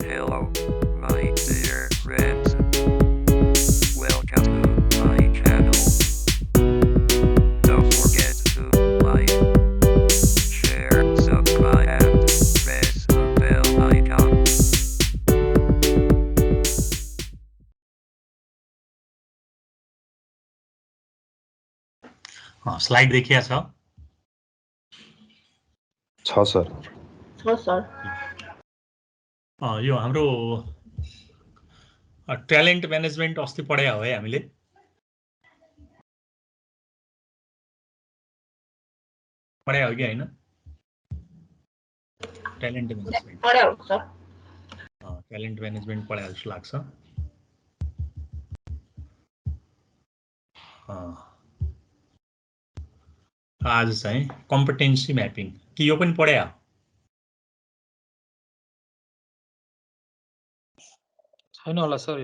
Hello, my dear friends. Welcome to my channel. Don't forget to like, share, subscribe, and press the bell icon. Slide देखिया छ sir यो हाम्रो talent management अस्ति पढाया हो है हामीले पढाया हो कि हैन ट्यालेन्ट म्यानेजमेन्ट पढाया हो सर ट्यालेन्ट म्यानेजमेन्ट पढाया जस्तो लाग्छ आज चाहिँ कम्पिटेन्सी म्यापिङ कि यो पनि पढाया छैन होला सर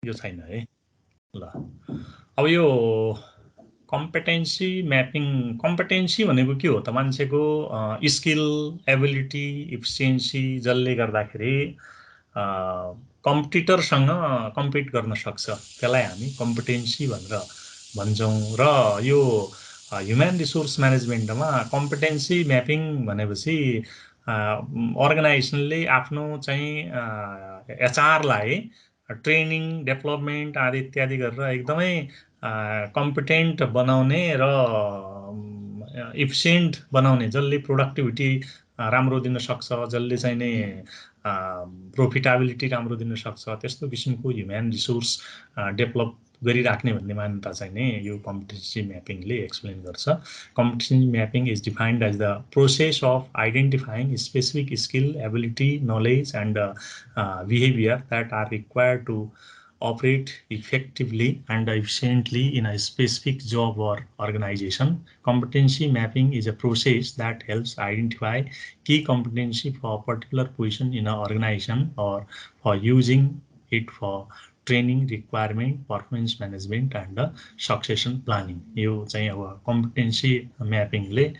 यो छैन है ल अब यो कम्पिटेन्सी म्यापिङ कम्पिटेन्सी भनेको के हो त मान्छेको स्किल एबिलिटी इफिसियन्सी जसले गर्दाखेरि कम्पिटिटरसँग कम्पिट गर्न सक्छ त्यसलाई हामी कम्पिटेन्सी भनेर भन्छौँ र यो ह्युमन रिसोर्स म्यानेजमेन्टमा कम्पिटेन्सी म्यापिङ भनेपछि अर्गनाइजेसनले आफ्नो चाहिँ एचआरलाई ट्रेनिङ डेभलपमेन्ट आदि इत्यादि गरेर एकदमै कम्पिटेन्ट बनाउने र इफिसियन्ट बनाउने जसले प्रोडक्टिभिटी राम्रो दिन सक्छ जसले चाहिँ नै प्रोफिटेबिलिटी राम्रो दिन सक्छ त्यस्तो किसिमको ह्युमन रिसोर्स डेभलप गरिराख्ने भन्ने मान्यता चाहिँ नै यो कम्पिटेन्सी म्यापिङले एक्सप्लेन गर्छ competency mapping is defined as the process of identifying specific skill ability knowledge and behaviour that are required to operate effectively and efficiently in a specific job or organization. Competency mapping is a process that helps identify key competency for a particular position in an organization or for using it for training, requirement, performance management and succession planning. यो चाहिँ अब competency mapping ले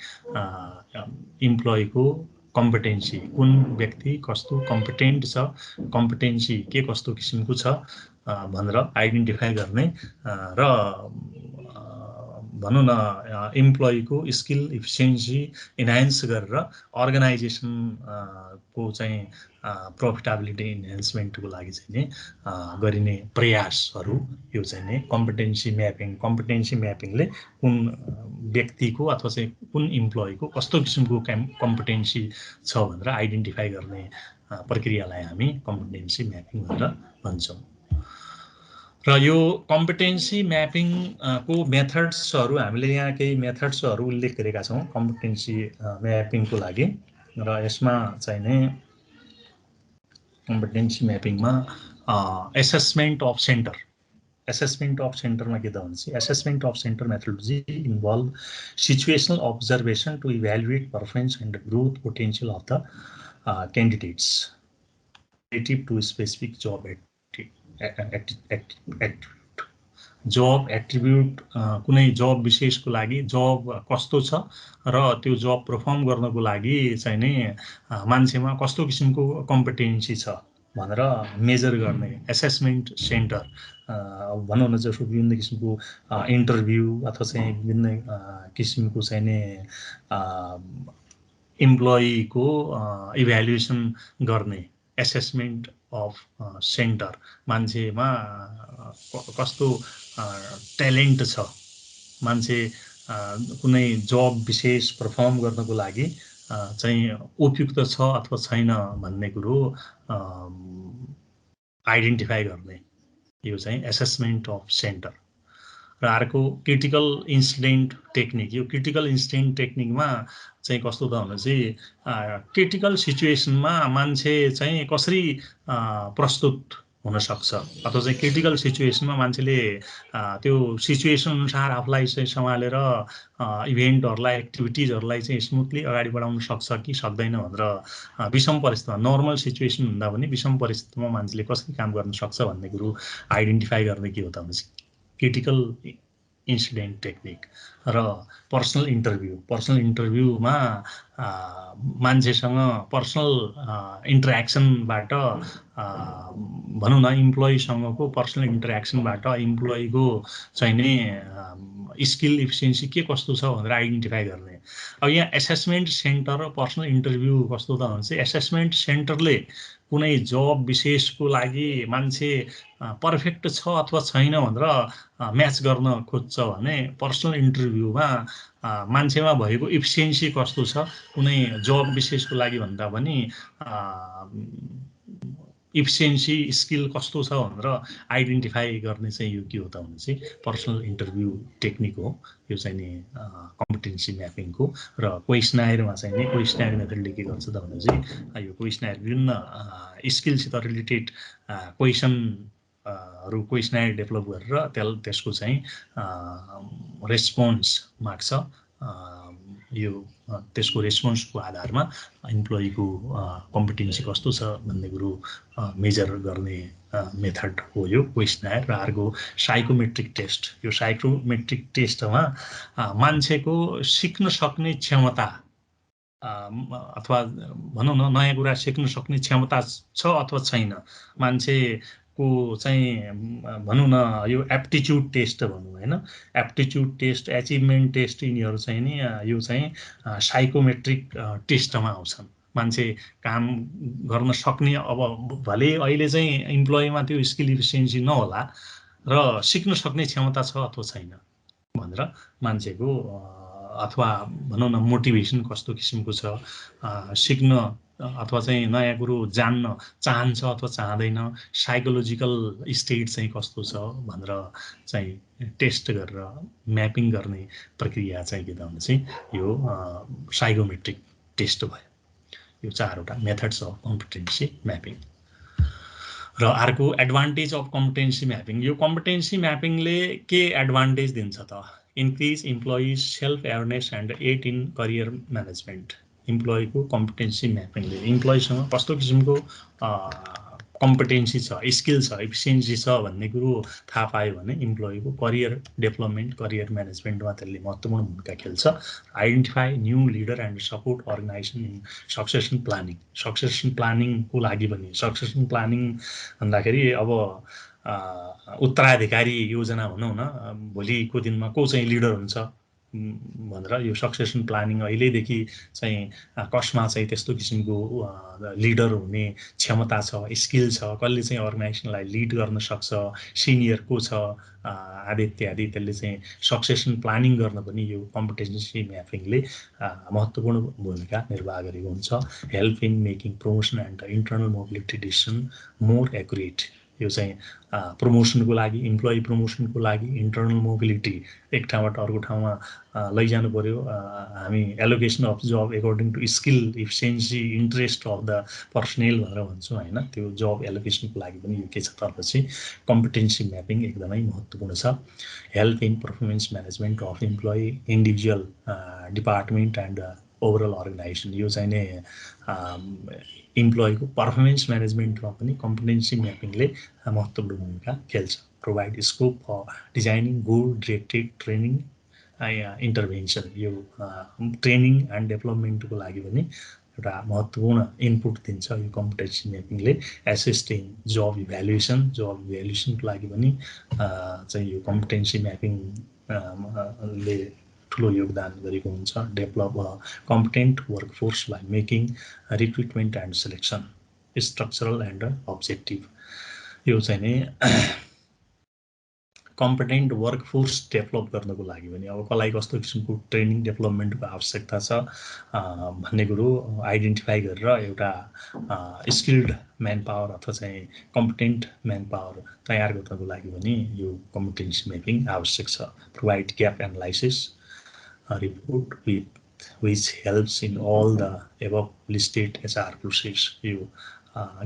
employee को competency कुन व्यक्ति कस्तो competent छ competency के कस्तो किसिमको छ भनेर आइडेन्टिफाई गर्ने र भनौँ न इम्प्लोइको स्किल इफिसियन्सी इन्हान्स गरेर अर्गनाइजेसन को चाहिँ प्रोफिटेबिलिटी इन्हान्समेन्टको लागि चाहिँ नि गरिने प्रयासहरू यो चाहिँ नि कम्पिटेन्सी म्यापिङले कुन व्यक्तिको अथवा चाहिँ कुन इम्प्लोइको कस्तो किसिमको कम्पिटेन्सी छ भनेर आइडेन्टिफाई गर्ने प्रक्रियालाई हामी कम्पिटेन्सी म्यापिङ भनेर भन्छौँ र यो कम्पिटेन्सी म्यापिङ को मेथड्सहरू हामीले यहाँ केही मेथड्सहरू उल्लेख गरेका छौँ कम्पिटेन्सी म्यापिङको लागि र यसमा चाहिँ नै कम्पिटेन्सी म्यापिङमा एसेसमेन्ट अफ सेन्टरमा के त भन्छ assessment of centre methodology involve situational observation to evaluate performance and growth potential of the candidates relative to specific job attribute कुनै जब विशेषको लागि जब कस्तो छ र त्यो जब परफर्म गर्नको लागि चाहिँ नै मान्छेमा कस्तो किसिमको कम्पिटेन्सी छ भनेर मेजर गर्ने एसेसमेन्ट सेन्टर भनौँ न जस्तो विभिन्न किसिमको इन्टरभ्यू अथवा चाहिँ विभिन्न किसिमको चाहिँ नै इम्प्लोइको इभ्यालुएसन गर्ने एसेसमेन्ट अफ सेन्टर मान्छेमा कस्तो ट्यालेन्ट छ मान्छे कुनै जब विशेष परफर्म गर्नको लागि चाहिँ उपयुक्त छ अथवा छैन भन्ने कुरो आइडेन्टिफाई गर्ने यो चाहिँ एसेसमेन्ट अफ सेन्टर र अर्को क्रिटिकल इन्सिडेन्ट टेक्निक यो क्रिटिकल इन्सिडेन्ट टेक्निकमा चाहिँ कस्तो त भने चाहिँ क्रिटिकल सिचुएसनमा मान्छे चाहिँ कसरी प्रस्तुत हुन सक्छ अथवा चाहिँ क्रिटिकल सिचुएसनमा मान्छेले त्यो सिचुएसन अनुसार आफूलाई चाहिँ सम्हालेर इभेन्टहरूलाई एक्टिभिटिजहरूलाई चाहिँ स्मुथली अगाडि बढाउन सक्छ कि सक्दैन भनेर विषम परिस्थितिमा नर्मल सिचुएसन हुँदा पनि विषम परिस्थितिमा मान्छेले कसरी काम गर्न सक्छ भन्ने कुरो आइडेन्टिफाई गर्ने के हो त भने क्रिटिकल इन्सिडेन्ट टेक्निक र पर्सनल इन्टरभ्यूमा मान्छेसँग पर्सनल इन्टरेक्सनबाट भनौँ न इम्प्लोइसँगको पर्सनल इन्टरेक्सनबाट इम्प्लोइको चाहिँ नि स्किल इफिसियन्सी के कस्तो छ भनेर आइडेन्टिफाई गर्ने। अब यहाँ एसेसमेन्ट सेन्टर र पर्सनल इन्टरभ्यू कस्तो त भने चाहिँ एसेसमेन्ट सेन्टरले कुनै जब विशेषको लागि मान्छे पर्फेक्ट छ अथवा छैन भनेर म्याच गर्न खोज्छ भने पर्सनल इन्टरभ्यूमा मान्छेमा भएको इफिसियन्सी कस्तो छ कुनै जब विशेषको लागि भन्दा पनि इफिसियन्सी स्किल कस्तो छ भनेर आइडेन्टिफाई गर्ने चाहिँ यो के हो त भने चाहिँ पर्सनल इन्टरभ्यू टेक्निक हो। यो चाहिँ नि कम्पिटेन्सी म्यापिङको र क्वेसनायरमा चाहिँ नि क्वेसनायर मेथडले के गर्छ त भने चाहिँ यो क्वेसनायर विभिन्न स्किलसित रिलेटेड क्वेसनायर डेभलप गरेर त्यसको चाहिँ रेस्पोन्स माग्छ। यो त्यसको रेस्पोन्सको आधारमा इम्प्लोइको कम्पिटेन्सी कस्तो छ भन्ने कुरो मेजर गर्ने मेथड हो यो क्वेसनायर। र अर्को साइकोमेट्रिक टेस्ट। यो साइकोमेट्रिक टेस्टमा मान्छेको सिक्न सक्ने क्षमता अथवा भनौँ न नयाँ कुरा सिक्न सक्ने क्षमता छ अथवा छैन मान्छेको चाहिँ भनौँ न यो एप्टिच्युड टेस्ट भनौँ होइन एप्टिच्युड टेस्ट एचिभमेन्ट टेस्ट यिनीहरू चाहिँ नि यो चाहिँ साइकोमेट्रिक टेस्टमा आउँछन्। मान्छे काम गर्न सक्ने अब भले अहिले चाहिँ इम्प्लोइमा त्यो स्किल इफिसियन्सी नहोला र सिक्न सक्ने क्षमता छ अथवा छैन भनेर मान्छेको अथवा भनौँ न मोटिभेसन कस्तो किसिमको छ सिक्न अथवा चाहिँ नयाँ कुरो जान्न चाहन्छ अथवा चाहँदैन साइकोलोजिकल स्टेट चाहिँ कस्तो छ भनेर चाहिँ टेस्ट गरेर म्यापिङ गर्ने प्रक्रिया चाहिँ के त भने चाहिँ यो साइकोमेट्रिक टेस्ट भयो। यो चारवटा मेथड्स अफ कम्पिटेन्सी म्यापिङ। र अर्को एडभान्टेज अफ कम्पिटेन्सी म्यापिङ। यो कम्पिटेन्सी म्यापिङले के एडभान्टेज दिन्छ त increase employees self awareness and aid in career management. इम्प्लोइको कम्पिटेन्सी म्यापिङले इम्प्लोइसँग कस्तो किसिमको कम्पिटेन्सी छ स्किल छ इफिसियन्सी छ भन्ने कुरो थाहा पायो भने इम्प्लोइको करियर डेभलपमेन्ट करियर म्यानेजमेन्टमा त्यसले महत्त्वपूर्ण भूमिका खेल्छ। Identify new leader and support organisation in succession planning. Succession प्लानिङको लागि पनि सक्सेसन प्लानिङ भन्दाखेरि अब उत्तराधिकारी योजना भनौँ न भोलिको दिनमा को चाहिँ लिडर हुन्छ भनेर यो सक्सेसन प्लानिङ अहिलेदेखि चाहिँ कसमा चाहिँ त्यस्तो किसिमको लिडर हुने क्षमता छ स्किल छ कसले चाहिँ अर्गनाइजेसनलाई लिड गर्न सक्छ सिनियर को छ आदि इत्यादि त्यसले चाहिँ सक्सेसन प्लानिङ गर्न पनि यो कम्पिटेन्सी म्यापिङले महत्त्वपूर्ण भूमिका निर्वाह गरेको हुन्छ। Help in making promotion and internal mobility decision more accurate. यो चाहिँ प्रमोसनको लागि इम्प्लोइ प्रमोसनको लागि इन्टर्नल मोबिलिटी एक ठाउँबाट अर्को ठाउँमा लैजानु पर्यो हामी allocation of job according to skill efficiency interest of the personnel भनेर भन्छौँ होइन त्यो जब एलोकेसनको लागि पनि यो के छ तर्फपछि कम्पिटेन्सी म्यापिङ एकदमै महत्त्वपूर्ण छ। Help in performance management of employee individual department and overall organisation. यो चाहिँ नै इम्प्लोइको पर्फर्मेन्स म्यानेजमेन्टमा पनि कम्पिटेन्सी म्यापिङले महत्त्वपूर्ण भूमिका खेल्छ। Provide scope for designing good directed training intervention. यो ट्रेनिङ एन्ड डेभलपमेन्टको लागि पनि एउटा महत्त्वपूर्ण इनपुट दिन्छ यो कम्पिटेन्सी म्यापिङले। एसिस्टिङ जब इभ्यालुएसनको लागि पनि चाहिँ यो कम्पिटेन्सी म्यापिङले ठुलो योगदान गरेको हुन्छ। Develop competent workforce by making recruitment and selection structural and objective. यो चाहिँ नि कम्पिटेन्ट वर्कफोर्स डेभलप गर्नको लागि पनि अब कसलाई कस्तो किसिमको ट्रेनिङ डेभलपमेन्टको आवश्यकता छ भन्ने कुरो आइडेन्टिफाई गरेर एउटा स्किल्ड म्यान पावर अथवा चाहिँ कम्पिटेन्ट म्यान पावर तयार गर्नको लागि पनि यो कम्पिटेन्सी म्यापिङ आवश्यक छ। Provide gap analysis report which helps in all the above listed HR process। यो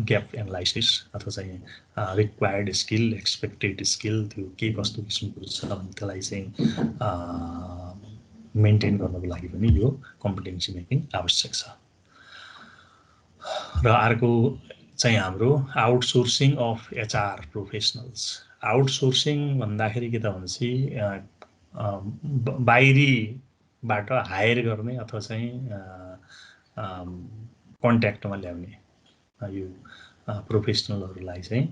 ग्याप एनालाइसिस अथवा चाहिँ रिक्वायर्ड स्किल एक्सपेक्टेड स्किल त्यो के कस्तो किसिमको छ भने त्यसलाई चाहिँ मेन्टेन गर्नको लागि पनि यो कम्पिटेन्सी म्यापिङ आवश्यक छ। र अर्को चाहिँ हाम्रो outsourcing of HR professionals. Outsourcing भन्दाखेरि के त भनेपछि बाहिरीबाट हायर गर्ने अथवा चाहिँ कन्ट्याक्टमा ल्याउने यो प्रोफेसनलहरूलाई चाहिँ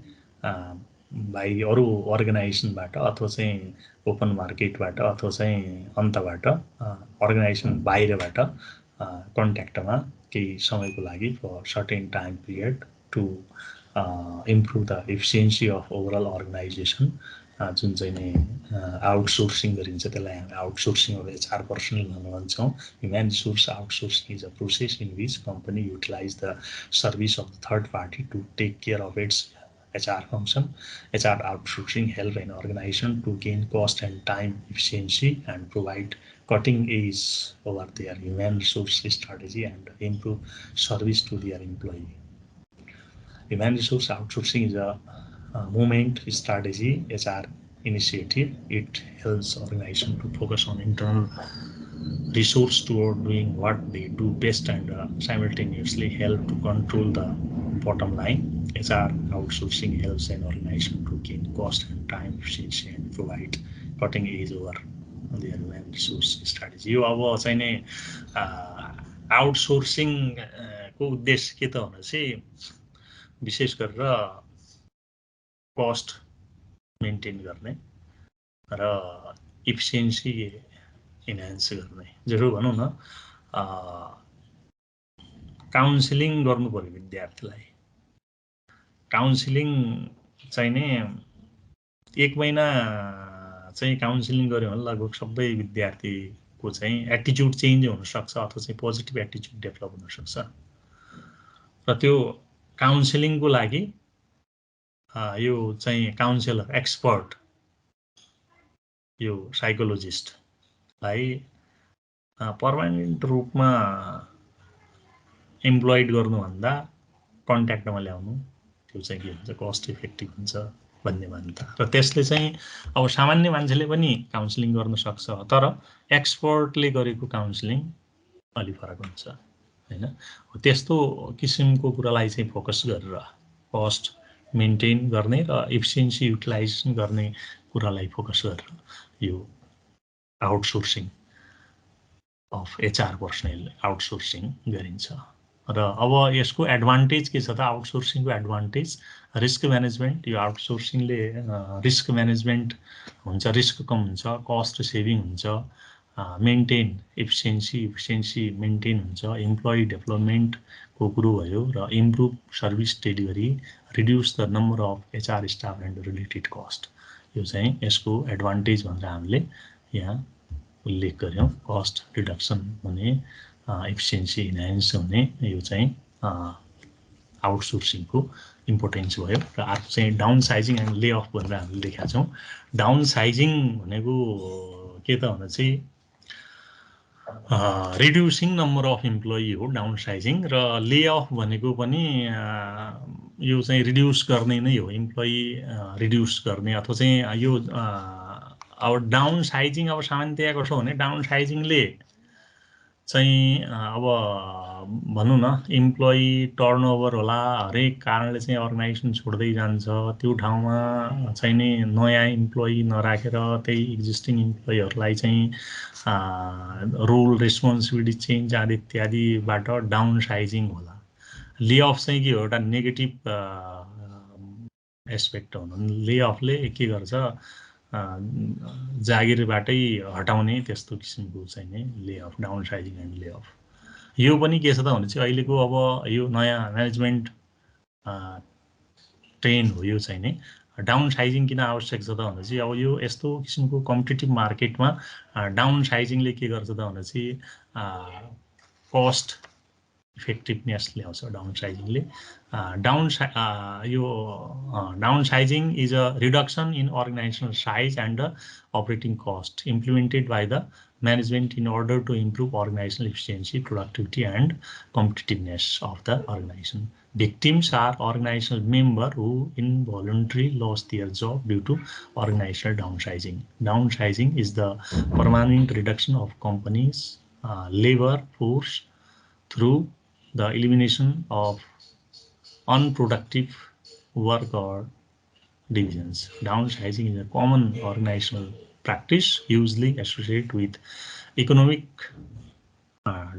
बाहिरी अरू अर्गनाइजेसनबाट अथवा चाहिँ ओपन मार्केटबाट अथवा चाहिँ अन्तबाट अर्गनाइजेसन बाहिरबाट कन्ट्याक्टमा केही समयको लागि for certain time period to improve the efficiency of overall organisation जुन चाहिँ नै आउटसोर्सिङ गरिन्छ त्यसलाई हामी आउटसोर्सिङ अफ HR पर्सनल भन्छौँ। Human resource outsourcing is a process in which company utilise the service of the third party to take care of its HR function. HR outsourcing help an organization to gain cost and time efficiency and provide cutting edge over their human resource strategy and improve service to their employee. Human resource outsourcing is a movement strategy HR initiative. It helps organization to focus on internal resource toward doing what they do best and simultaneously help to control the bottom line. HR outsourcing helps an organization to gain cost and time efficiency and provide cutting edge over their human resource strategy. यो अब चाहिँ नै outsourcing को उद्देश्य के त भनेपछि विशेष गरेर कस्ट मेन्टेन गर्ने र इफिसियन्सी इन्हान्स गर्ने। जसो भनौँ न काउन्सिलिङ गर्नु पर्यो विद्यार्थीलाई। काउन्सिलिङ चाहिँ नै 1 महिना चाहिँ काउन्सिलिङ गर्यो भने लगभग सबै विद्यार्थीको चाहिँ एटिट्युड चेन्ज हुनसक्छ अथवा चाहिँ पोजिटिभ एटिट्युड डेभलप हुनसक्छ। र त्यो काउन्सिलिङको लागि यो चाहिँ काउन्सिलर एक्सपर्ट यो साइकोलोजिस्टलाई पर्मानेन्ट रूपमा इम्प्लोइड गर्नुभन्दा कन्ट्याक्टमा ल्याउनु त्यो चाहिँ के हुन्छ कस्ट इफेक्टिभ हुन्छ भन्ने मान्यता। र त्यसले चाहिँ अब सामान्य मान्छेले पनि काउन्सिलिङ गर्न सक्छ तर एक्सपर्टले गरेको काउन्सिलिङ अलि फरक हुन्छ हैन। त्यस्तो किसिमको कुरालाई चाहिँ फोकस गरेर कस्ट मेन्टेन गर्ने र एफिसियन्सी युटिलाइजेसन गर्ने कुरालाई फोकस गरेर यो outsourcing of HR personal outsourcing गरिन्छ। र अब यसको एडभान्टेज के छ त आउटसोर्सिङको एडभान्टेज रिस्क म्यानेजमेन्ट। यो आउटसोर्सिङले रिस्क म्यानेजमेन्ट हुन्छ, रिस्क कम हुन्छ, कस्ट सेभिङ हुन्छ, मेन्टेन एफिसियन्सी मेन्टेन हुन्छ, इम्प्लोइ डेभलपमेन्टको कुरो भयो र improve service delivery, reduce the number of HR staff and related cost. यो चाहिँ यसको एडभान्टेज भनेर हामीले यहाँ उल्लेख गर्यौँ। कस्ट रिडक्सन हुने, एफिसियन्सी इन्हान्स हुने यो चाहिँ आउटसोर्सिङको इम्पोर्टेन्स भयो। र अर्को चाहिँ डाउन साइजिङ एन्ड ले अफ भनेर हामीले लेखेका छौँ। डाउन साइजिङ भनेको के त भने चाहिँ रिड्युसिङ नम्बर अफ इम्प्लोइ हो डाउन साइजिङ। र ले अफ भनेको पनि यो चाहिँ रिड्युस गर्ने नै हो, इम्प्लोइ रिड्युस गर्ने अथवा चाहिँ यो अब डाउन साइजिङ अब सामान्यतया कसो भने डाउन साइजिङले चाहिँ अब भनौँ न इम्प्लोइ टर्नओभर होला, हरेक कारणले चाहिँ अर्गनाइजेसन छोड्दै जान्छ, त्यो ठाउँमा चाहिँ नि नयाँ इम्प्लोइ नराखेर त्यही एक्जिस्टिङ इम्प्लोइहरूलाई चाहिँ रोल रेस्पोन्सिबिलिटी चेन्ज आदि इत्यादिबाट डाउन साइजिङ होला। ले अफ चाहिँ के हो एउटा नेगेटिभ एस्पेक्ट हो। ले अफले के गर्छ जागिरबाटै हटाउने त्यस्तो किसिमको चाहिँ नि ले अफ, डाउन साइजिङ एन्ड ले अफ। यो पनि के छ त भने चाहिँ अहिलेको अब यो नयाँ म्यानेजमेन्ट ट्रेन्ड हो। यो चाहिँ नि डाउन साइजिङ किन आवश्यक छ त भने चाहिँ अब यो यस्तो किसिमको कम्पिटिटिभ मार्केटमा डाउन साइजिङले के गर्छ त भने चाहिँ कस्ट इफेक्टिभनेस ल्याउँछ डाउन साइजिङले। Downsizing is a reduction in organisational size and operating cost implemented by the management in order to improve organizational efficiency, productivity and competitiveness of the organization. Victims are organizational members who involuntarily lost their job due to organizational downsizing. Downsizing is the permanent reduction of companies' labor force through the elimination of unproductive work or divisions. Downsizing is a common organizational practice usually associated with economic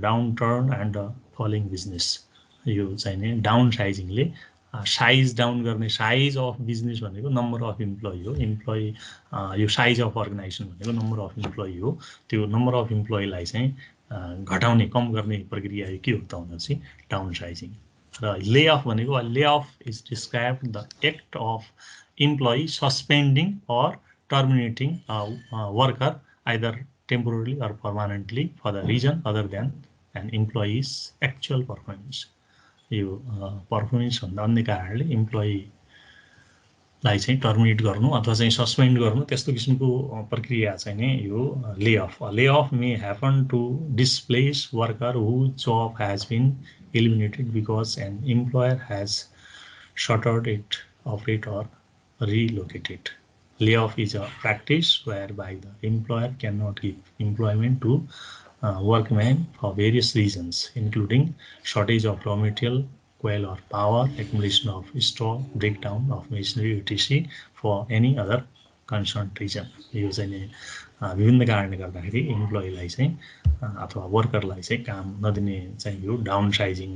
downturn and falling business. यो चाहिँ नि down साइजिङले size down गर्ने size of business भनेको number of employee हो employee यो size of organisation भनेको number of employee हो त्यो नम्बर अफ इम्प्लोइलाई चाहिँ घटाउने कम गर्ने प्रक्रिया के हो त भनेपछि डाउन साइजिङ र ले अफ भनेको lay off is describe the act of employee suspending or terminating worker either temporarily or permanently for the reason other than an employee's actual performance. यो पर्फर्मेन्स भन्दा अन्य कारणले इम्प्लोइलाई चाहिँ टर्मिनेट गर्नु अथवा चाहिँ सस्पेन्ड गर्नु त्यस्तो किसिमको प्रक्रिया चाहिँ नि यो layoff may happen to displace worker who job has been eliminated because an employer has shuttered it operate or relocated. Layoff is a practice whereby the employer cannot give employment to workmen for various reasons, including shortage of raw material, coal or power, accumulation of straw, breakdown of machinery, etc. for any other concerned reason. यो चाहिँ विभिन्न कारणले गर्दाखेरि इम्प्लोइलाई चाहिँ अथवा वर्करलाई चाहिँ काम नदिने चाहिँ यो डाउन साइजिङ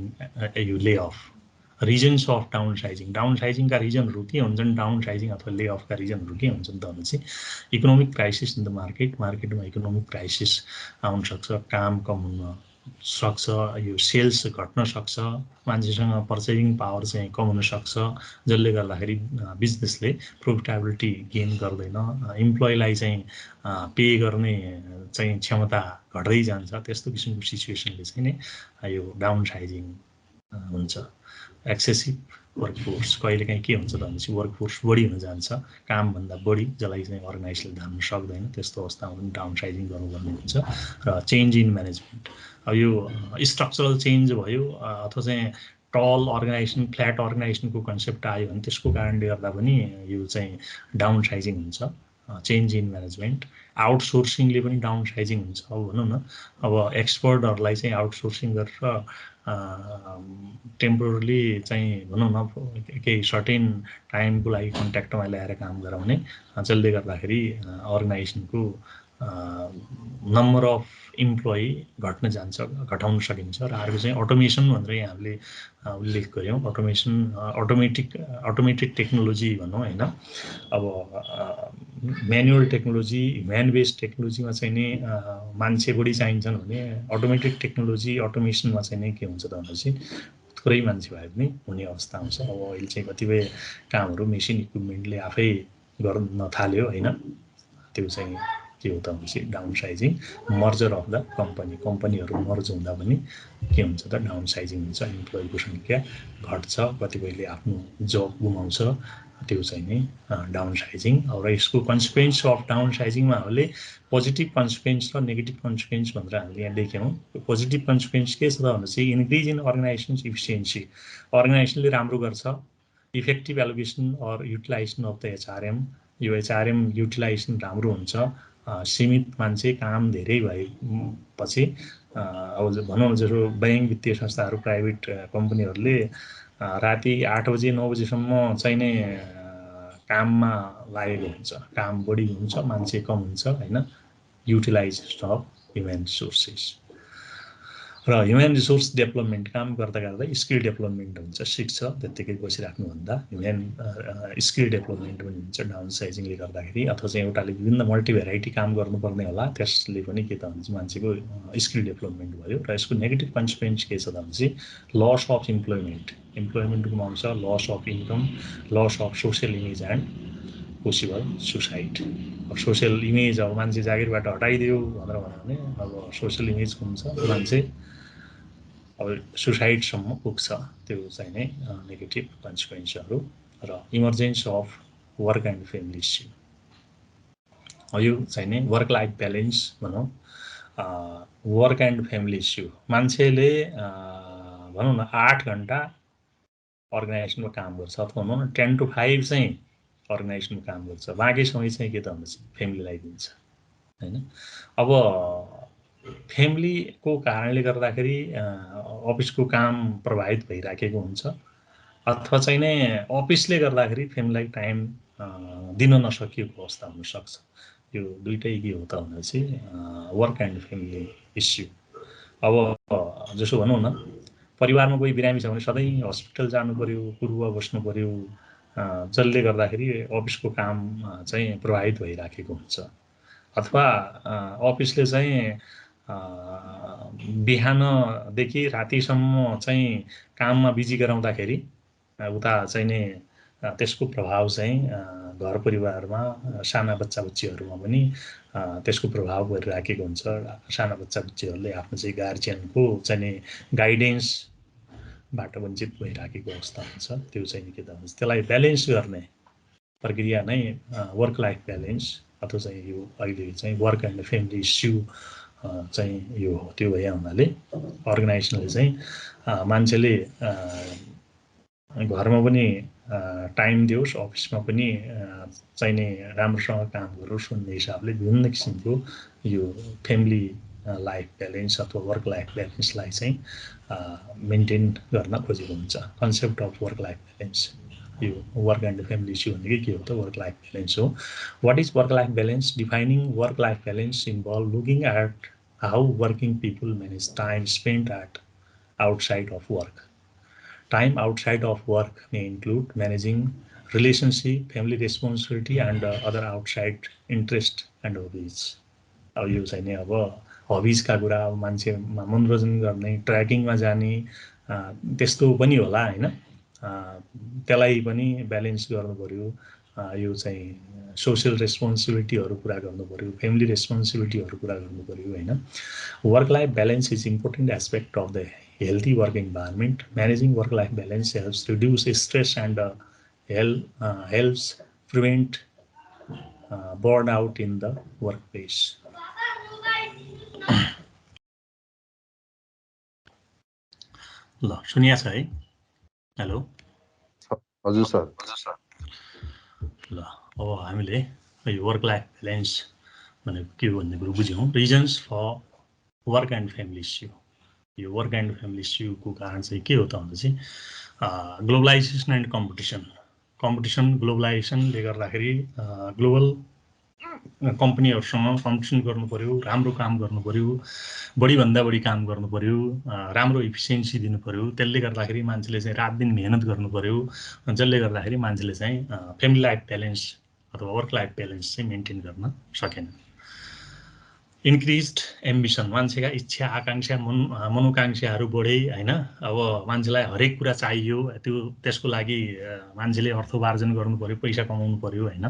यो ले अफ. रिजन्स अफ डाउन साइजिङका रिजनहरू के हुन्छन् डाउन साइजिङ अथवा ले अफका रिजनहरू के हुन्छन् त भनेपछि इकोनोमिक क्राइसिस इन द मार्केटमा इकोनोमिक क्राइसिस आउन सक्छ काम कम हुन सक्छ यो सेल्स घट्न सक्छ मान्छेसँग पर्चेजिङ पावर चाहिँ कम हुन सक्छ जसले गर्दाखेरि बिजनेसले प्रोफिटेबिलिटी गेन गर्दैन इम्प्लोइलाई चाहिँ पे गर्ने चाहिँ क्षमता घट्दै जान्छ त्यस्तो किसिमको सिचुएसनले चाहिँ नि यो डाउन साइजिङ हुन्छ. एक्सेसिभ वर्कफोर्स कहिलेकाहीँ के हुन्छ त भनेपछि वर्कफोर्स बढी हुन जान्छ कामभन्दा बढी जसलाई चाहिँ अर्गनाइजेसनले धान्न सक्दैन त्यस्तो अवस्थामा पनि डाउन साइजिङ गर्नुपर्ने हुन्छ र चेन्ज इन म्यानेजमेन्ट. अब यो स्ट्रक्चरल चेन्ज भयो अथवा चाहिँ टल अर्गनाइजेसन फ्ल्याट अर्गनाइजेसनको कन्सेप्ट आयो भने त्यसको कारणले गर्दा पनि यो चाहिँ डाउन साइजिङ हुन्छ. चेन्ज इन म्यानेजमेन्ट आउटसोर्सिङले पनि डाउन साइजिङ हुन्छ. अब भनौँ न अब एक्सपर्टहरूलाई चाहिँ आउटसोर्सिङ गरेर टेम्पोरली चाहिँ भनौँ न केही सर्टेन टाइमको लागि कन्ट्याक्टमा ल्याएर काम गराउने जसले गर्दाखेरि अर्गनाइजेसनको नम्बर अफ इम्प्लोइ घट्न जान्छ घटाउन सकिन्छ र अर्को चाहिँ अटोमेसन भनेर हामीले उल्लेख गऱ्यौँ अटोमेटेड टेक्नोलोजी भनौँ होइन. अब म्यानुअल टेक्नोलोजी ह्युमन बेस्ड टेक्नोलोजीमा चाहिँ नि मान्छे बढी चाहिन्छन् भने अटोमेटेड टेक्नोलोजी अटोमेसनमा चाहिँ नि के हुन्छ त भनेपछि थोरै मान्छे भए पनि हुने अवस्था आउँछ. अब अहिले चाहिँ कतिपय कामहरू मेसिन इक्विपमेन्टले आफै गर्न थाल्यो होइन त्यो चाहिँ के हो त भनेपछि down sizing. Merger of the कम्पनीहरू मर्ज हुँदा पनि के हुन्छ त डाउन साइजिङ हुन्छ इम्प्लोइको सङ्ख्या घट्छ कतिपयले आफ्नो जब गुमाउँछ त्यो चाहिँ नि डाउन साइजिङ. र यसको कन्सिक्वेन्स अफ डाउन साइजिङमा हामीले पोजिटिभ कन्सिक्वेन्स र नेगेटिभ कन्सिक्वेन्स भनेर हामीले यहाँ लेख्यौँ. पोजिटिभ कन्सिक्वेन्स के छ त भनेपछि इन्क्रिज इन अर्गनाइजेसन्स इफिसियन्सी अर्गनाइजेसनले राम्रो गर्छ effective allocation or utilisation of the HRM यो एचआरएम युटिलाइजेसन राम्रो हुन्छ सीमित मान्छे काम धेरै भएपछि अब भनौँ जस्तो ब्याङ्क वित्तीय संस्थाहरू प्राइभेट कम्पनीहरूले राति 8 बजे 9 बजेसम्म चाहिँ नै काममा लागेको हुन्छ काम बढी हुन्छ मान्छे कम हुन्छ होइन युटिलाइजेसन अफ ह्युमन रिसोर्सेस र ह्युमन रिसोर्स डेभलपमेन्ट काम गर्दा गर्दै स्किल डेभलपमेन्ट हुन्छ सिक्छ त्यत्तिकै बसिराख्नुभन्दा ह्युमन स्किल डेभलपमेन्ट पनि हुन्छ डाउन साइजिङले गर्दाखेरि अथवा चाहिँ एउटाले विभिन्न मल्टी भेराइटी काम गर्नुपर्ने होला त्यसले पनि के त भन्छ मान्छेको स्किल डेभलपमेन्ट भयो र यसको नेगेटिभ कन्सिक्वेन्स के छ त भनेपछि लस अफ इम्प्लोइमेन्ट गुमाउँछ loss of income loss of social image and possible suicide. अब सोसियल इमेज अब मान्छे जागिरबाट हटाइदियो भनेर भन्यो भने अब सोसियल इमेज हुन्छ मान्छे अब सुसाइडसम्म पुग्छ त्यो चाहिँ नै नेगेटिभ कन्सिक्वेन्सहरू. र emergence of work and family issue यो चाहिँ नै वर्क लाइफ ब्यालेन्स भनौँ वर्क एन्ड फ्यामिली इस्यु मान्छेले भनौँ न 8 घन्टा अर्गनाइजेसनमा काम गर्छ अथवा भनौँ न 10 to 5 चाहिँ अर्गनाइजेसनमा काम गर्छ बाँकी समय चाहिँ के त भनेपछि फ्यामिलीलाई दिन्छ होइन. अब फ्यामिलीको कारणले गर्दाखेरि अफिसको काम प्रभावित भइराखेको हुन्छ अथवा चाहिँ नै अफिसले गर्दाखेरि फ्यामिलीलाई टाइम दिन नसकिएको अवस्था हुनसक्छ. त्यो दुईटै के हो त भनेपछि वर्क एन्ड फ्यामिली इस्यु। अब जसो भनौँ न, परिवारमा कोही बिरामी छ भने सधैँ हस्पिटल जानु पर्यो, पूर्व बस्नु पर्यो, जसले गर्दाखेरि अफिसको काम चाहिँ प्रभावित भइराखेको हुन्छ। अथवा अफिसले चाहिँ बिहानदेखि रातिसम्म चाहिँ काममा बिजी गराउँदाखेरि उता चाहिँ नि त्यसको प्रभाव चाहिँ घर परिवारमा साना बच्चा बच्चीहरूमा पनि त्यसको प्रभाव गरिराखेको हुन्छ। साना बच्चा बच्चीहरूले आफ्नो चाहिँ गार्जियनको चाहिँ नि गाइडेन्सबाट वञ्चित भइराखेको अवस्था हुन्छ। त्यो चाहिँ के त भन्छ, त्यसलाई ब्यालेन्स गर्ने प्रक्रिया नै वर्क लाइफ ब्यालेन्स अथवा चाहिँ यो अहिले चाहिँ वर्क एन्ड फ्यामिली इस्यु चाहिँ यो हो। त्यो भए हुनाले अर्गनाइजेसनले चाहिँ मान्छेले घरमा पनि टाइम दियोस्, अफिसमा पनि चाहिँ नि राम्रोसँग काम गरोस् भन्ने हिसाबले विभिन्न किसिमको यो फ्यामिली लाइफ ब्यालेन्स अथवा वर्क लाइफ ब्यालेन्सलाई चाहिँ मेन्टेन गर्न खोजेको हुन्छ। Concept of work life balance, यो वर्क एन्ड फ्यामिली इस्यु भनेकै के हो त, वर्क लाइफ ब्यालेन्स हो। What is work life balance? Defining work life balance involve looking at how working people manage time spent at outside of work. Time outside of work may include managing relationship, family responsibility, and other outside interest and hobbies. अब यो चाहिँ नि अब हबिजका कुरा, अब मान्छेमा मनोरञ्जन गर्ने, ट्रेकिङमा जाने, त्यस्तो पनि होला हैन, त्यसलाई पनि ब्यालेन्स गर्नु पर्यो। यो चाहिँ सोशल रेस्पोन्सिबिलिटीहरू पुरा गर्नु पर्यो, फ्यामिली रेस्पोन्सिबिलिटीहरू पुरा गर्नु पर्यो हैन। Work life balance is important aspect of the healthy work environment. Managing work-life balance helps reduce stress and helps prevent burnout in the workplace. ल सुनिया छ है? हेलो हजुर सर। ल अब हामीले यो वर्क लाइफ ब्यालेन्स भनेको के हो भन्ने कुरो बुझ्यौँ। Reasons for work and family issue. यो वर्क एन्ड फ्यामिली इस्युको कारण चाहिँ के हो त भनेपछि ग्लोबलाइजेसन एन्ड कम्पिटिसन ग्लोबलाइजेसनले गर्दाखेरि ग्लोबल कम्पनीहरूसँग कम्पिटिसन गर्नु पर्यो, राम्रो काम गर्नु पर्यो, बढीभन्दा बढी काम गर्नु पर्यो, राम्रो इफिसियन्सी दिनु पर्यो। त्यसले गर्दाखेरि मान्छेले चाहिँ रात दिन मेहनत गर्नु पर्यो, जसले गर्दाखेरि मान्छेले चाहिँ फ्यामिली लाइफ ब्यालेन्स अथवा वर्क लाइफ ब्यालेन्स चाहिँ मेन्टेन गर्न सकेन। इन्क्रिज्ड एम्बिसन, मान्छेका इच्छा आकाङ्क्षा मनोकाङ्क्षाहरू बढे हैन। अब मान्छेलाई हरेक कुरा चाहियो, त्यसको लागि मान्छेले अर्थोपार्जन गर्नु पर्यो, पैसा कमाउनु पर्यो हैन,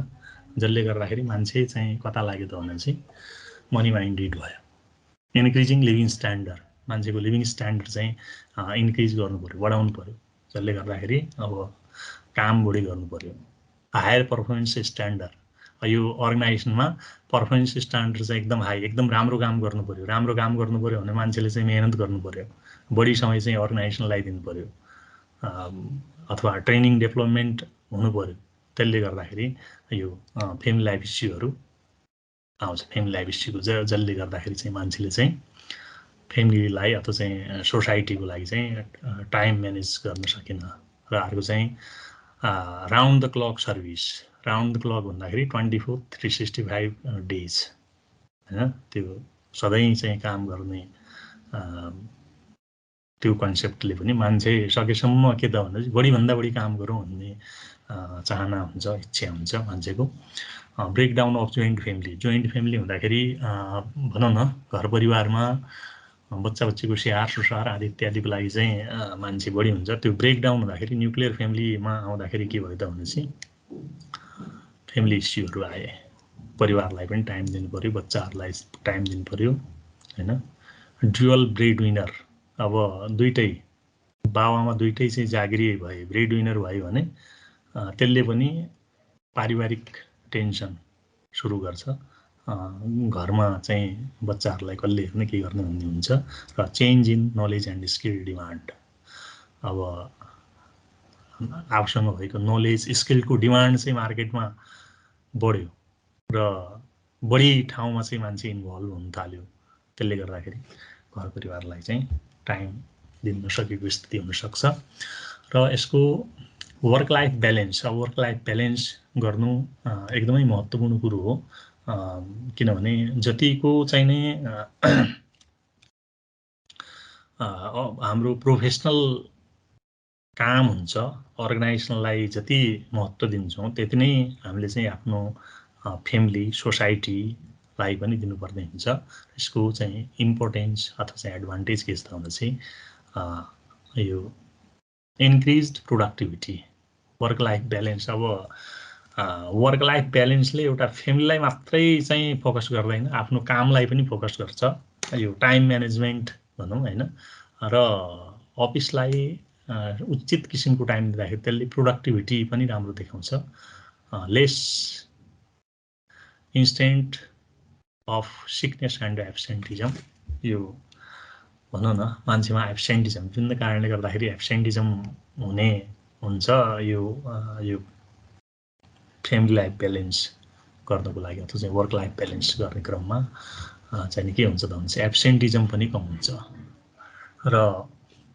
जसले गर्दाखेरि मान्छे चाहिँ कता लाग्यो त भनेपछि मनी माइन्डेड भयो। इन्क्रिजिङ लिभिङ स्ट्यान्डर्ड, मान्छेको लिभिङ स्ट्यान्डर्ड चाहिँ इन्क्रिज गर्नु पर्यो, बढाउनु पर्यो, जसले गर्दाखेरि अब काम बढी गर्नु पर्यो। हायर पर्फर्मेन्स स्ट्यान्डर्ड, यो अर्गनाइजेसनमा पर्फर्मेन्स स्ट्यान्डर्ड चाहिँ एकदम हाई, एकदम राम्रो काम गर्नु पर्यो। राम्रो काम गर्नु पर्यो भने मान्छेले चाहिँ मेहनत गर्नु पर्यो, बढी समय चाहिँ अर्गनाइजेसनलाई दिनु पर्यो, अथवा ट्रेनिङ डेभलपमेन्ट हुनु पर्यो। त्यसले गर्दाखेरि यो फ्यामिली लाइफ इस्युहरू आउँछ। फ्यामिली लाइफ इस्युको जसले गर्दाखेरि चाहिँ मान्छेले चाहिँ फ्यामिलीलाई अथवा चाहिँ सोसाइटीको लागि चाहिँ टाइम म्यानेज गर्न सकेन। र अर्को चाहिँ round the clock service. Round the clock भन्दाखेरि 24/365 डेज हैन, त्यो सधैँ चाहिँ काम गर्ने त्यो कन्सेप्टले पनि मान्छे सकेसम्म के त भन्दा बढीभन्दा बढी काम गरौँ भन्ने चाहना हुन्छ, इच्छा हुन्छ मान्छेको। ब्रेकडाउन अफ जोइन्ट फ्यामिली हुँदाखेरि भनौँ न घर परिवारमा बच्चा बच्चीको स्याहार सुसार आदि इत्यादिको लागि चाहिँ मान्छे बढी हुन्छ। त्यो ब्रेकडाउन हुँदाखेरि न्युक्लियर फ्यामिलीमा आउँदाखेरि के भयो त भनेपछि फ्यामिली इस्युहरू आए। परिवारलाई पनि टाइम दिनु पर्यो, बच्चाहरूलाई टाइम दिनु पर्यो हैन। ड्युअल ब्रेड विनर, अब दुईटै बाबामा दुईटै चाहिँ जागिरी भए, ब्रेड विनर भयो भने त्यसले पनि पारिवारिक टेन्सन सुरु गर्छ। घरमा चाहिँ बच्चाहरूलाई कसले हेर्ने के गर्ने भन्ने हुन्छ। र change in knowledge and skill demand, अब आफूसँग भएको नलेज स्किलको डिमान्ड चाहिँ मार्केटमा बढ्यो र बढी ठाउँमा चाहिँ मान्छे इन्भल्भ हुन थाल्यो। त्यसले गर्दाखेरि घर परिवारलाई चाहिँ टाइम दिन नसकेको स्थिति हुनसक्छ। र यसको वर्क लाइफ ब्यालेन्स, अब वर्क लाइफ ब्यालेन्स गर्नु एकदमै महत्त्वपूर्ण कुरो हो। किनभने जतिको चाहिँ नि हाम्रो प्रोफेसनल काम हुन्छ अर्गनाइजेसनलाई जति महत्त्व दिन्छौँ त्यति नै हामीले चाहिँ आफ्नो फ्यामिली सोसाइटीलाई पनि दिनुपर्ने हुन्छ। यसको चाहिँ इम्पोर्टेन्स अथवा चाहिँ एडभान्टेज के छ भन्दा चाहिँ यो इन्क्रिज्ड प्रोडक्टिभिटी वर्क लाइफ ब्यालेन्स। अब वर्क लाइफ ब्यालेन्सले एउटा फ्यामिलीलाई मात्रै चाहिँ फोकस गर्दैन आफ्नो कामलाई पनि फोकस गर्छ। यो टाइम म्यानेजमेन्ट भनौँ हैन र अफिसलाई उचित किसिमको टाइम दिँदाखेरि त्यसले प्रोडक्टिभिटी पनि राम्रो देखाउँछ। Less instant of sickness and absenteeism. यो भनौँ न मान्छेमा एब्सेन्टिजम जुन कारणले गर्दाखेरि एब्सेन्टिजम हुने हुन्छ यो फ्यामिली लाइफ ब्यालेन्स गर्नको लागि अथवा चाहिँ वर्क लाइफ ब्यालेन्स गर्ने क्रममा चाहिँ के हुन्छ त भने चाहिँ एब्सेन्टिजम पनि कम हुन्छ र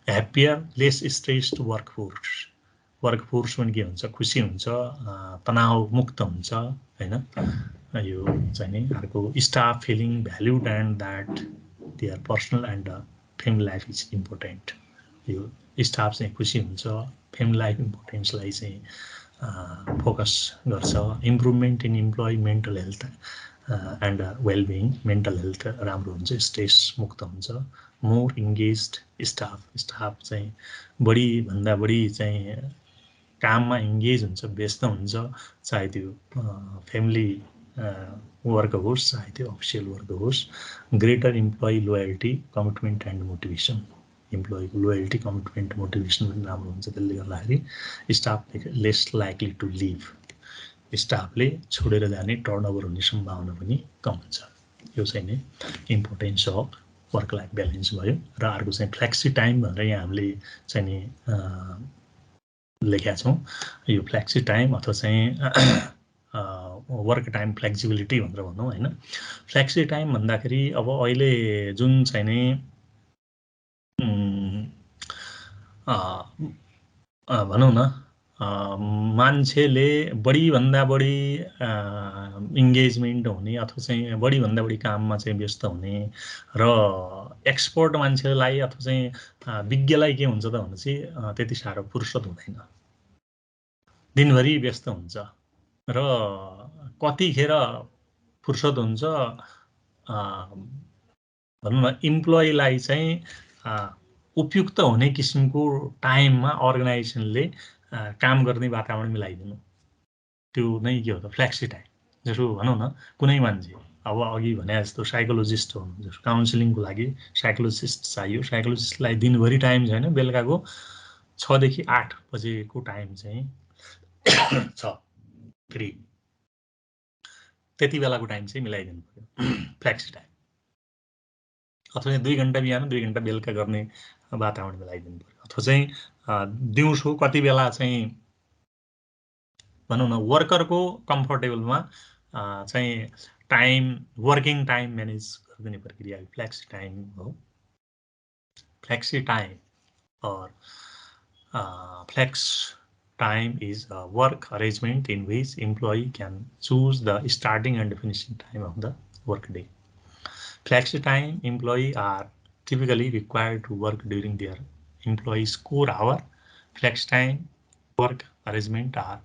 ह्याप्पियर लेस स्ट्रेस्ड वर्कफोर्स पनि के हुन्छ खुसी हुन्छ तनाव मुक्त हुन्छ हैन। यो चाहिँ नि अर्को staff feeling valued and that their personal and family life is important. यो स्टाफ चाहिँ खुसी हुन्छ फ्यामिली लाइफ इम्पोर्टेन्सलाई चाहिँ फोकस गर्छ। Improvement in employee mental health and well-being mental health राम्रो हुन्छ स्ट्रेस मुक्त हुन्छ। मोर इङ्गेज्ड स्टाफ चाहिँ बढीभन्दा बढी चाहिँ काममा इङ्गेज हुन्छ व्यस्त हुन्छ चाहे त्यो फ्यामिली वर्क होस् चाहे त्यो अफिसियल वर्क होस्। Greater employee loyalty commitment and motivation इम्प्लोइको लोयल्टी कमिटमेन्ट मोटिभेसन पनि राम्रो हुन्छ। त्यसले गर्दाखेरि staff less likely to leave स्टाफले छोडेर जाने टर्नओभर हुने सम्भावना पनि कम हुन्छ। यो चाहिँ नै importance of work life balance भयो। र अर्को चाहिँ फ्लेक्सी टाइम भनेर यहाँ हामीले चाहिँ नि लेखेका छौँ। यो फ्लेक्सी टाइम अथवा चाहिँ वर्क टाइम फ्लेक्सिबिलिटी भनेर भनौँ हैन। फ्लेक्सी टाइम भन्दाखेरि अब अहिले जुन चाहिँ नि भनौँ न मान्छेले बढीभन्दा बढी इङ्गेजमेन्ट हुने अथवा चाहिँ बढीभन्दा बढी काममा चाहिँ व्यस्त हुने र एक्सपर्ट मान्छेलाई अथवा चाहिँ विज्ञलाई के हुन्छ त भने चाहिँ त्यति साह्रो फुर्सद हुँदैन दिनभरि व्यस्त हुन्छ र कतिखेर फुर्सद हुन्छ भनौँ न इम्प्लोइलाई चाहिँ उपयुक्त हुने किसिमको टाइममा अर्गनाइजेसनले काम गर्ने वातावरण मिलाइदिनु त्यो नै के हो त फ्लेक्सी टाइम। जसो भनौँ न कुनै मान्छे अब अघि भने जस्तो साइकोलोजिस्ट हो जस्तो काउन्सिलिङको लागि साइकोलोजिस्ट चाहियो। साइकोलोजिस्टलाई दिनभरि टाइम छैन बेलुकाको 6 देखि 8 बजेको टाइम चाहिँ छ फ्री त्यति बेलाको टाइम चाहिँ मिलाइदिनु पर्यो फ्लेक्सी टाइम। अथवा 2 घण्टा बिहान 2 घण्टा बेलुका गर्ने वातावरण मिलाइदिनु पर्यो। अथवा चाहिँ दिउँसो कति बेला चाहिँ भनौँ न वर्करको कम्फर्टेबलमा चाहिँ टाइम वर्किङ टाइम म्यानेज गरिदिने प्रक्रिया फ्लेक्सी टाइम हो। Flexi time or flex time is a work arrangement in which employee can choose the starting and finishing time of the workday. Flexi time employees are typically required to work during their employees' core hour. Flex time work arrangement are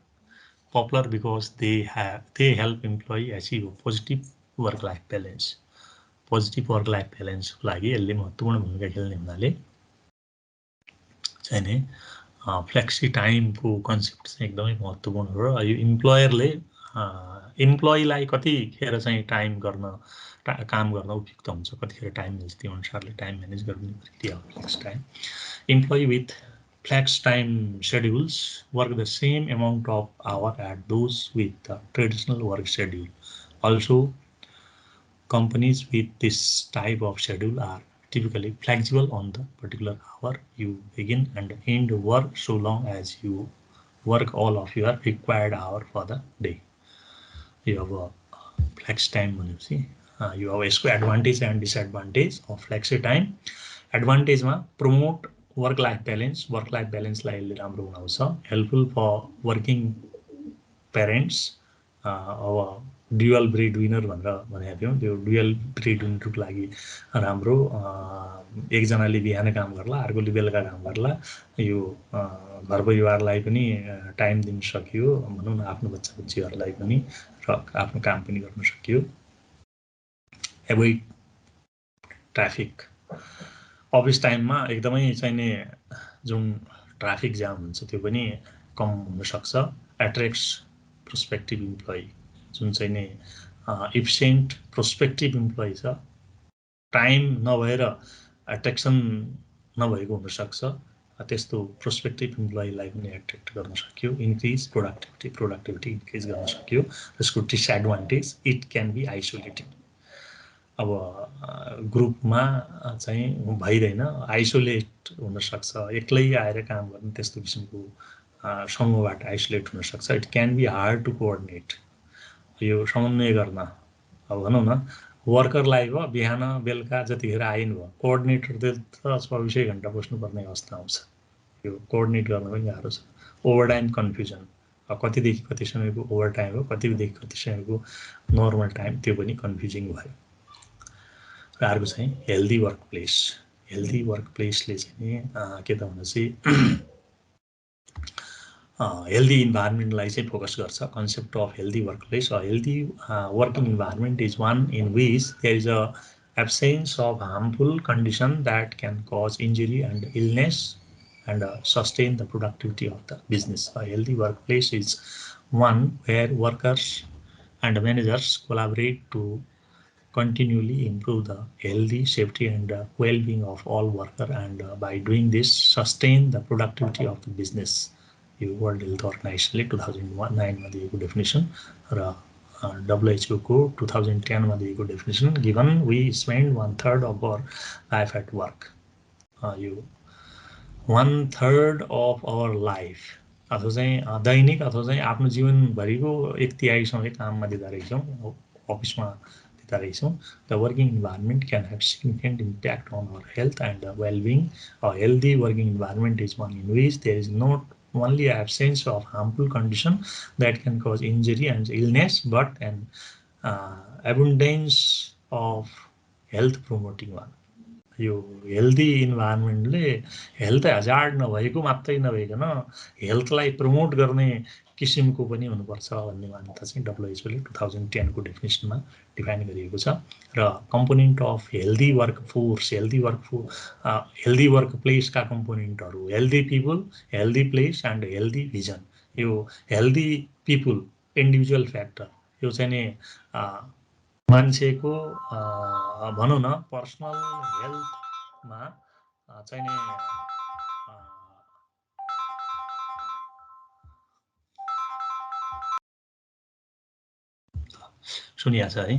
popular because they help employee achieve a positive work-life balance. Positive work-life balance लागि यसले महत्त्वपूर्ण भूमिका खेल्ने हुनाले चाहिँ नि flexi टाइमको concept चाहिँ एकदमै महत्त्वपूर्ण हो। र यो इम्प्लोयरले इम्प्लोइलाई कतिखेर चाहिँ काम गर्न उपयुक्त हुन्छ कतिखेर टाइम मिल्छ त्यो अनुसारले टाइम म्यानेज गर्ने प्रक्रिया हो flex time. Employee with flex time schedules work the same amount of hour as those with the traditional work schedule. Also, companies with this type of schedule are typically flexible on the particular hour you begin and end work so long as you work all of your required hour for the day. You have a flex time भनेपछि you have यसको advantage and disadvantage of flexi time. Advantage मा promote work-life balance. Work-life balance लाई यसले राम्रो बनाउँछ. Helpful for working parents. अब dual bread winner भनेर भनेको थियौँ। त्यो ड्युअल ब्रेड विनरको लागि राम्रो, एकजनाले बिहान काम गर्ला, अर्कोले बेलुका काम गर्ला, यो घर परिवारलाई पनि टाइम दिन सकियो, भनौँ न आफ्नो बच्चा बच्चीहरूलाई पनि, र आफ्नो काम पनि गर्न सकियो। एभोइड ट्राफिक, अफिस टाइममा एकदमै चाहिने जुन ट्राफिक जाम हुन्छ त्यो पनि कम हुनसक्छ। एट्र्याक्ट्स प्रोस्पेक्टिभ इम्प्लोइ, जुन चाहिँ नि इफिसियन्ट प्रोस्पेक्टिभ इम्प्लोइ छ, टाइम नभएर एट्र्याक्सन नभएको हुनसक्छ, त्यस्तो प्रोस्पेक्टिभ इम्प्लोइलाई पनि एट्र्याक्ट गर्न सक्यो। इन्क्रिज प्रोडक्टिभिटी इन्क्रिज गर्न सक्यो। त्यसको disadvantage, it can be isolated. अब ग्रुपमा चाहिँ भइरहेन, आइसोलेट हुनसक्छ, एक्लै आएर काम गर्ने, त्यस्तो किसिमको समूहबाट आइसोलेट हुनसक्छ। It can be hard to coordinate, यो समन्वय गर्न। अब भनौँ न वर्करलाई भयो बिहान बेलुका जतिखेर आइनु भयो, कोअर्डिनेटर त 24 घन्टा बस्नुपर्ने अवस्था आउँछ। यो कोअर्डिनेट गर्न पनि गाह्रो छ। ओभरटाइम कन्फ्युजन, कतिदेखि कति समयको ओभरटाइम हो, कतिदेखि कति समयको नर्मल टाइम, त्यो पनि कन्फ्युजिङ भयो। र अर्को चाहिँ healthy work place. Healthy work प्लेसले चाहिँ के त भनेपछि हेल्दी इन्भाइरोमेन्टलाई चाहिँ फोकस गर्छ। Concept of healthy work place, healthy working environment is one in which there is a absence of harmful condition that can cause injury and illness and sustain the productivity of the business. A healthy workplace is one where workers and managers collaborate to continually improve the healthy, safety and well-being of all workers, and by doing this sustain the productivity of the business. यो world health अर्गनाइजेसनले 2009 मा दिएको definition र WHO को 2010 मा दिएको definition, given we spend 1/3 of our life at work. यो 1/3 of our life अथवा चाहिँ दैनिक अथवा चाहिँ आफ्नो जीवनभरिको 1/3 समय काममा दिँदा रहेछौँ, अफिसमा दिँदा रहेछौँ। The working environment can have significant impact on our health and wellbeing. A healthy working environment is one in which there is not only absence of harmful condition that can cause injury and illness, but an abundance of health promoting one. यो healthy इन्भाइरोमेन्टले health hazard नभएको मात्रै नभइकन हेल्थलाई promote गर्ने किसिमको पनि हुनुपर्छ भन्ने मान्यता चाहिँ WHO ले 2010 को डेफिनेसनमा डिफाइन गरिएको छ। र component of healthy work force, healthy work प्लेसका कम्पोनेन्टहरू healthy people, healthy place and healthy vision. यो हेल्दी पिपुल इन्डिभिजुअल फ्याक्टर, यो चाहिँ नि मान्छेको भनौँ न पर्सनल हेल्थमा चाहिँ नि सुनिया छ है।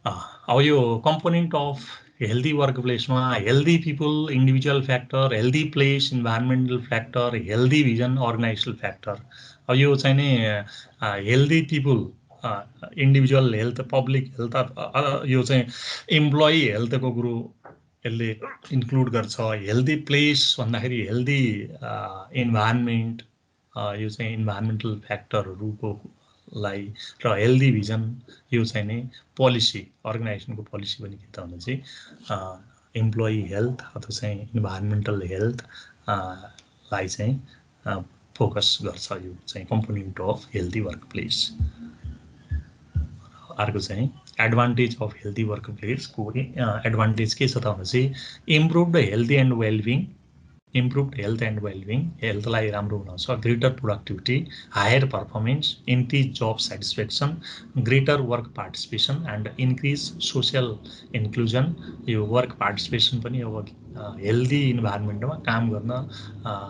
अब यो कम्पोनेन्ट अफ हेल्दी वर्क प्लेसमा healthy people, individual factor, healthy place, environmental factor, healthy vision, organisational factor. अब यो चाहिँ नि healthy people, individual health, public health, यो चाहिँ इम्प्लोइ हेल्थको कुरो यसले इन्क्लुड गर्छ। हेल्दी प्लेस भन्दाखेरि हेल्दी इन्भाइरोमेन्ट, यो चाहिँ इन्भाइरोमेन्टल फ्याक्टरहरूको लाई, र हेल्दी भिजन यो चाहिँ नि पोलिसी, अर्गनाइजेसनको पोलिसी पनि के त भने चाहिँ इम्प्लोइ हेल्थ अथवा चाहिँ इन्भाइरोमेन्टल हेल्थ लाई चाहिँ फोकस गर्छ। यो चाहिँ component of healthy work place. अर्को चाहिँ एडभान्टेज अफ हेल्दी वर्क प्लेसको एडभान्टेज के छ त भने चाहिँ improve the health and wellbeing, improve health and wellbeing, हेल्थलाई राम्रो बनाउँछ। Greater productivity, higher performance, increase job satisfaction, greater work participation and increase social inclusion. यो वर्क पार्टिसिपेसन पनि अब हेल्दी इन्भाइरोमेन्टमा काम गर्न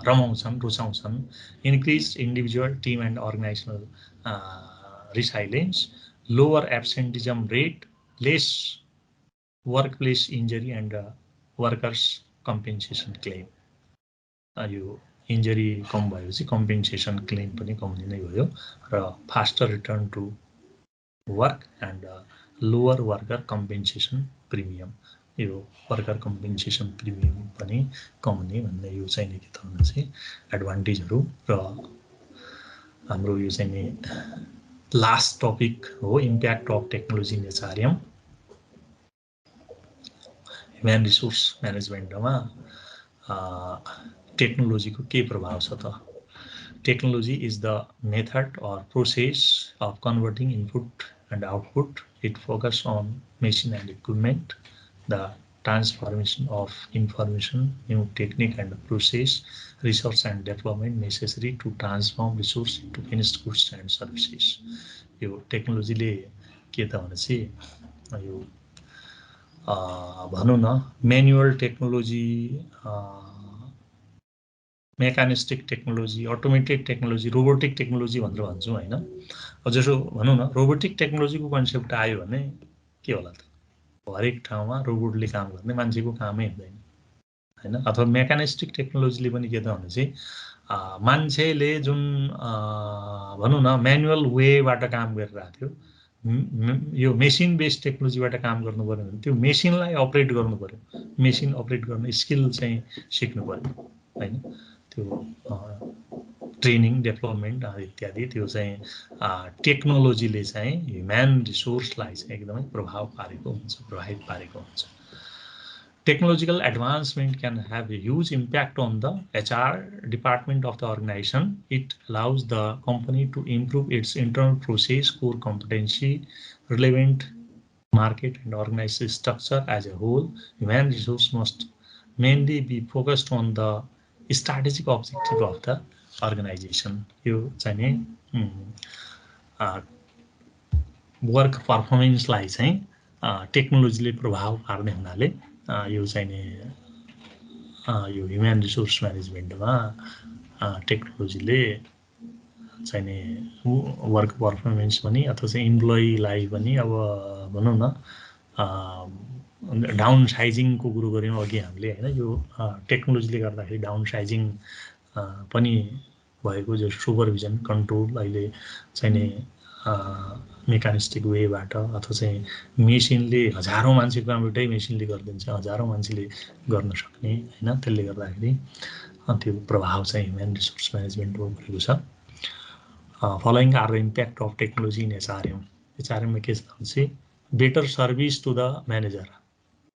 रमाउँछन्, रुचाउँछन्। Increase individual, team and organisational resilience, lower absenteeism rate, less workplace injury and workers compensation claim. यो injury कम भएपछि कम्पेन्सेसन क्लेम पनि कम नै भयो, र faster return to work and lower worker compensation premium. यो वर्कर कम्पेन्सेसन प्रिमियम पनि कम हुने भन्ने यो चाहिँ नि के त भने चाहिँ एडभान्टेजहरू। र हाम्रो यो चाहिँ नि लास्ट टपिक हो impact of technology in HRM human resource म्यानेजमेन्टमा टेक्नोलोजीको के प्रभाव छ त technology is the method or process of converting input and output. It focuses on machine and equipment, the transformation of information, new technique and process, research and development necessary to transform resource into finished goods and services. यो टेक्नोलोजीले के त भनेपछि यो भनौँ न manual technology mechanistic technology automated technology robotic technology भनेर भन्छौँ होइन जसो भनौँ न रोबोटिक टेक्नोलोजीको कन्सेप्ट आयो भने के होला त हरेक ठाउँमा रोबोटले काम गर्ने मान्छेको कामै हुँदैन हैन अथवा मेकानिस्टिक टेक्नोलोजीले पनि के त भनेपछि मान्छेले जुन भनौँ न म्यानुअल वेबाट काम गरिरहेको थियो यो मेसिन बेस्ड टेक्नोलोजीबाट काम गर्नु पर्यो भने त्यो मेसिनलाई अपरेट गर्नु पर्यो मेसिन अपरेट गर्ने स्किल चाहिँ सिक्नु पर्यो हैन त्यो ट्रेनिङ डेभलपमेन्ट इत्यादि त्यो चाहिँ टेक्नोलोजीले चाहिँ ह्युमन रिसोर्सलाई चाहिँ एकदमै प्रभावित पारेको हुन्छ Technological advancement can have a huge impact on the HR department of the organization. It allows the company to improve its internal process, core competency, relevant market and organization structure as a whole. Human resource must mainly be focused on the strategic objective of the organization. यो चाहिँ नि work पर्फर्मेन्सलाई चाहिँ टेक्नोलोजीले प्रभाव पार्ने हुनाले यो चाहिँ नि यो ह्युमन रिसोर्स म्यानेजमेन्टमा टेक्नोलोजीले चाहिँ नि वर्क पर्फर्मेन्स पनि अथवा चाहिँ इम्प्लोइलाई पनि अब भनौँ न डाउन साइजिङको कुरो गऱ्यौँ अघि हामीले हैन यो टेक्नोलोजीले गर्दाखेरि डाउन साइजिङ पनि भएको जो सुपरभिजन कन्ट्रोल अहिले चाहिँ नि मेकानिस्टिक वेबाट अथवा चाहिँ मेसिनले हजारौं मान्छेको काम एउटै मेसिनले गरिदिन्छ हजारौं मान्छेले गर्न सक्ने हैन त्यसले गर्दाखेरि त्यो प्रभाव चाहिँ ह्युमन रिसोर्स म्यानेजमेन्टमा परेको छ following are the impact of technology in एचआरएममा के छ भने बेटर सर्भिस टु द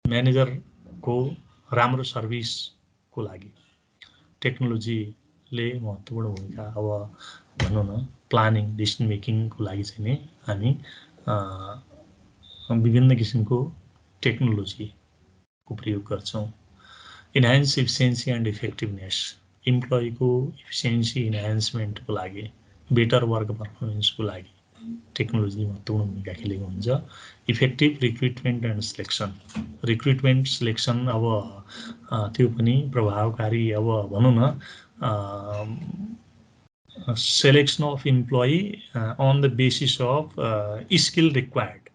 म्यानेजरको राम्रो सर्भिसको लागि टेक्नोलोजीले महत्त्वपूर्ण भूमिका अब भनौँ न प्लानिङ डिसिजन मेकिङको लागि चाहिँ नि हामी विभिन्न किसिमको टेक्नोलोजीको प्रयोग गर्छौँ इन्हान्स इफिसियन्सी एन्ड इफेक्टिभनेस इम्प्लोइको इफिसियन्सी इन्हान्समेन्टको लागि बेटर वर्क पर्फर्मेन्सको लागि टेक्नोलोजीले महत्त्वपूर्ण भूमिका खेलेको हुन्छ इफेक्टिभ रिक्रुटमेन्ट एन्ड सिलेक्सन अब त्यो पनि प्रभावकारी अब भनौँ न selection of employee on the basis of skill required.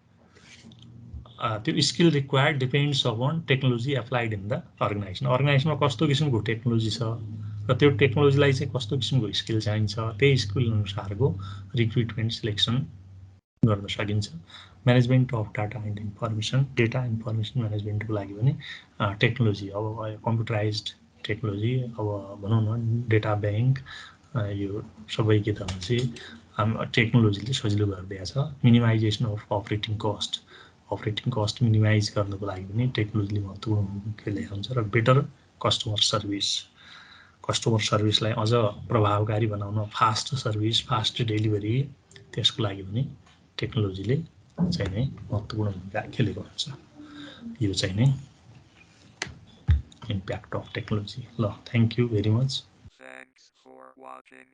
The skill required depends upon technology applied in the organization. Organization में कस्तो किसिमको टेक्नोलोजी छ र त्यो टेक्नोलोजीलाई चाहिँ कस्तो किसिमको स्किल चाहिन्छ त्यही स्किल अनुसारको रिक्रुटमेन्ट सिलेक्सन गर्न सकिन्छ management of data and information म्यानेजमेन्टको लागि पनि टेक्नोलोजी अब कम्प्युटराइज्ड टेक्नोलोजी अब भनौँ न डेटा ब्याङ्क यो सबै के त भन्छ टेक्नोलोजीले सजिलो गरिदिएको छ minimisation of operating cost minimise गर्नको लागि पनि टेक्नोलोजीले महत्त्वपूर्ण भूमिका खेलेको हुन्छ र बेटर कस्टमर सर्भिसलाई अझ प्रभावकारी बनाउन फास्ट सर्भिस फास्ट डेलिभरी त्यसको लागि पनि टेक्नोलोजीले चाहिँ नै महत्त्वपूर्ण भूमिका खेलेको हुन्छ यो चाहिँ नै इम्प्याक्ट अफ टेक्नोलोजी ल thank you very much Thanks for watching.